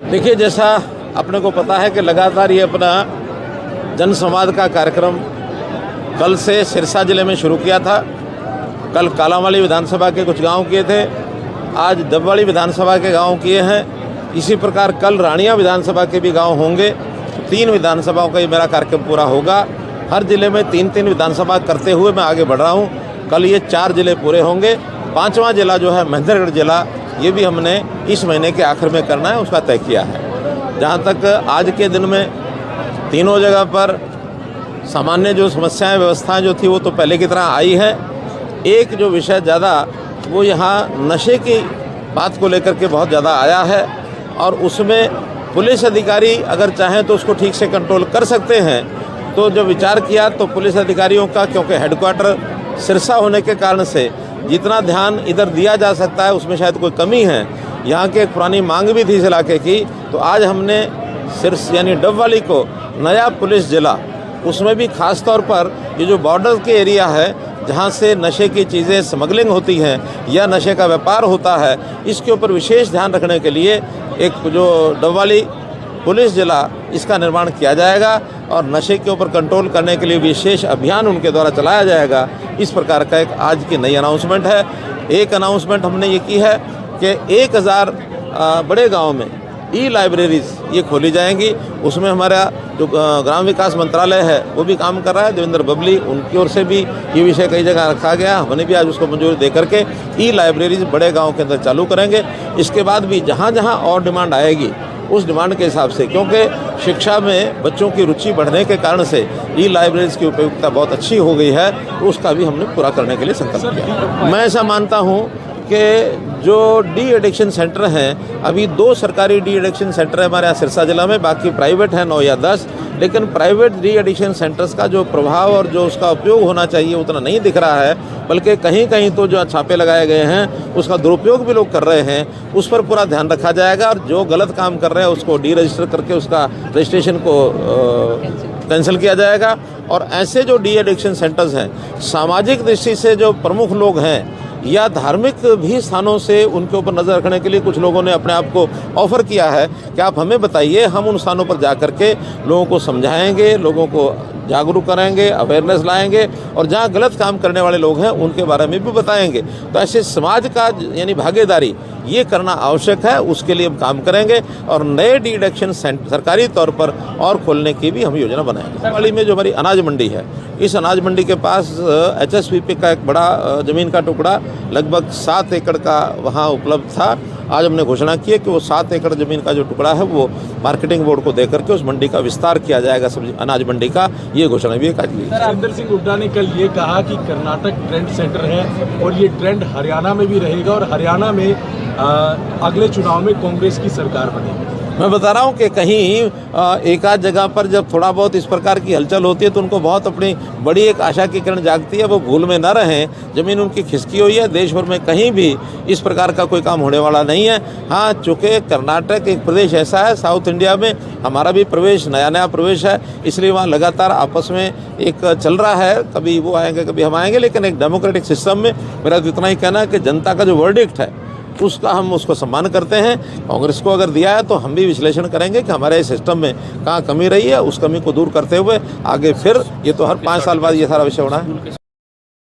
देखिए, जैसा अपने को पता है कि लगातार ये अपना जनसंवाद का कार्यक्रम कल से सिरसा जिले में शुरू किया था। कल कालांवाली विधानसभा के कुछ गांव किए थे, आज डबवाली विधानसभा के गांव किए हैं। इसी प्रकार कल रानिया विधानसभा के भी गांव होंगे। 3 विधानसभाओं का ये मेरा कार्यक्रम पूरा होगा। हर जिले में 3-3 विधानसभा करते हुए मैं आगे बढ़ रहा हूँ। कल ये 4 जिले पूरे होंगे। 5वां जिला जो है महेंद्रगढ़ जिला, ये भी हमने इस महीने के आखिर में करना है, उसका तय किया है। जहाँ तक आज के दिन में तीनों जगह पर सामान्य जो समस्याएं व्यवस्थाएं जो थी वो तो पहले की तरह आई है। एक जो विषय ज़्यादा वो यहाँ नशे की बात को लेकर के बहुत ज़्यादा आया है और उसमें पुलिस अधिकारी अगर चाहें तो उसको ठीक से कंट्रोल कर सकते हैं। तो जो विचार किया तो पुलिस अधिकारियों का, क्योंकि हेडक्वार्टर सिरसा होने के कारण से जितना ध्यान इधर दिया जा सकता है उसमें शायद कोई कमी है। यहाँ की एक पुरानी मांग भी थी इस इलाके की, तो आज हमने सिरसा यानी डबवाली को नया पुलिस जिला, उसमें भी ख़ास तौर पर ये जो बॉर्डर के एरिया है जहाँ से नशे की चीज़ें स्मगलिंग होती हैं या नशे का व्यापार होता है, इसके ऊपर विशेष ध्यान रखने के लिए एक जो डबवाली पुलिस जिला, इसका निर्माण किया जाएगा और नशे के ऊपर कंट्रोल करने के लिए विशेष अभियान उनके द्वारा चलाया जाएगा। इस प्रकार का एक आज की नई अनाउंसमेंट है। एक अनाउंसमेंट हमने ये की है कि 1000 बड़े गांव में ई-लाइब्रेरीज ये खोली जाएंगी। उसमें हमारा जो ग्राम विकास मंत्रालय है वो भी काम कर रहा है, देवेंद्र बबली, उनकी ओर से भी ये विषय कई जगह रखा गया। हमने भी आज उसको मंजूरी दे करके ई-लाइब्रेरीज बड़े गाँव के अंदर चालू करेंगे। इसके बाद भी जहाँ जहाँ और डिमांड आएगी उस डिमांड के हिसाब से, क्योंकि शिक्षा में बच्चों की रुचि बढ़ने के कारण से ई-लाइब्रेरीज की उपयोगिता बहुत अच्छी हो गई है, तो उसका भी हमने पूरा करने के लिए संकल्प किया। मैं ऐसा मानता हूँ कि जो डी एडिक्शन सेंटर हैं, अभी 2 सरकारी डी एडिक्शन सेंटर है हमारे यहाँ सिरसा जिला में, बाकी प्राइवेट हैं 9 या 10। लेकिन प्राइवेट डी एडिक्शन सेंटर्स का जो प्रभाव और जो उसका उपयोग होना चाहिए उतना नहीं दिख रहा है, बल्कि कहीं कहीं तो जो छापे लगाए गए हैं उसका दुरुपयोग भी लोग कर रहे हैं। उस पर पूरा ध्यान रखा जाएगा और जो गलत काम कर रहे हैं उसको डी रजिस्टर करके उसका रजिस्ट्रेशन को कैंसिल किया जाएगा। और ऐसे जो डी एडिक्शन सेंटर्स हैं, सामाजिक दृष्टि से जो प्रमुख लोग हैं या धार्मिक भी स्थानों से उनके ऊपर नज़र रखने के लिए कुछ लोगों ने अपने आप को ऑफ़र किया है कि आप हमें बताइए, हम उन स्थानों पर जा कर के लोगों को समझाएंगे, लोगों को जागरूक करेंगे, अवेयरनेस लाएंगे और जहाँ गलत काम करने वाले लोग हैं उनके बारे में भी बताएंगे। तो ऐसे समाज का यानी भागीदारी ये करना आवश्यक है, उसके लिए हम काम करेंगे और नए डी एडिक्शन सेंटर सरकारी तौर पर और खोलने की भी हम योजना बनाएंगे। डबवाली में जो हमारी अनाज मंडी है, इस अनाज मंडी के पास HSVP का एक बड़ा ज़मीन का टुकड़ा लगभग 7 एकड़ का वहाँ उपलब्ध था। आज हमने घोषणा की है कि वो 7 एकड़ ज़मीन का जो टुकड़ा है वो मार्केटिंग बोर्ड को देकर के उस मंडी का विस्तार किया जाएगा, सब्जी अनाज मंडी का। ये घोषणा भी एक आज की। सुरेंद्र सिंह हुड्डा ने कल ये कहा कि कर्नाटक ट्रेंड सेंटर है और ये ट्रेंड हरियाणा में भी रहेगा और हरियाणा में अगले चुनाव में कांग्रेस की सरकार बनेगी। मैं बता रहा हूँ कि कहीं एक आध जगह पर जब थोड़ा बहुत इस प्रकार की हलचल होती है तो उनको बहुत अपनी बड़ी एक आशा की किरण जागती है, वो भूल में न रहें। ज़मीन उनकी खिसकी हुई है, देश भर में कहीं भी इस प्रकार का कोई काम होने वाला नहीं है। हाँ, चूँकि कर्नाटक एक प्रदेश ऐसा है, साउथ इंडिया में हमारा भी प्रवेश नया प्रवेश है, इसलिए वहाँ लगातार आपस में एक चल रहा है, कभी वो आएंगे कभी हम आएंगे। लेकिन एक डेमोक्रेटिक सिस्टम में मेरा तो इतना ही कहना है कि जनता का जो वर्डिक्ट है उसका हम उसको सम्मान करते हैं। कांग्रेस को अगर दिया है तो हम भी विश्लेषण करेंगे कि हमारे सिस्टम में कहाँ कमी रही है, उस कमी को दूर करते हुए आगे फिर ये तो हर 5 साल बाद ये सारा विषय होना है।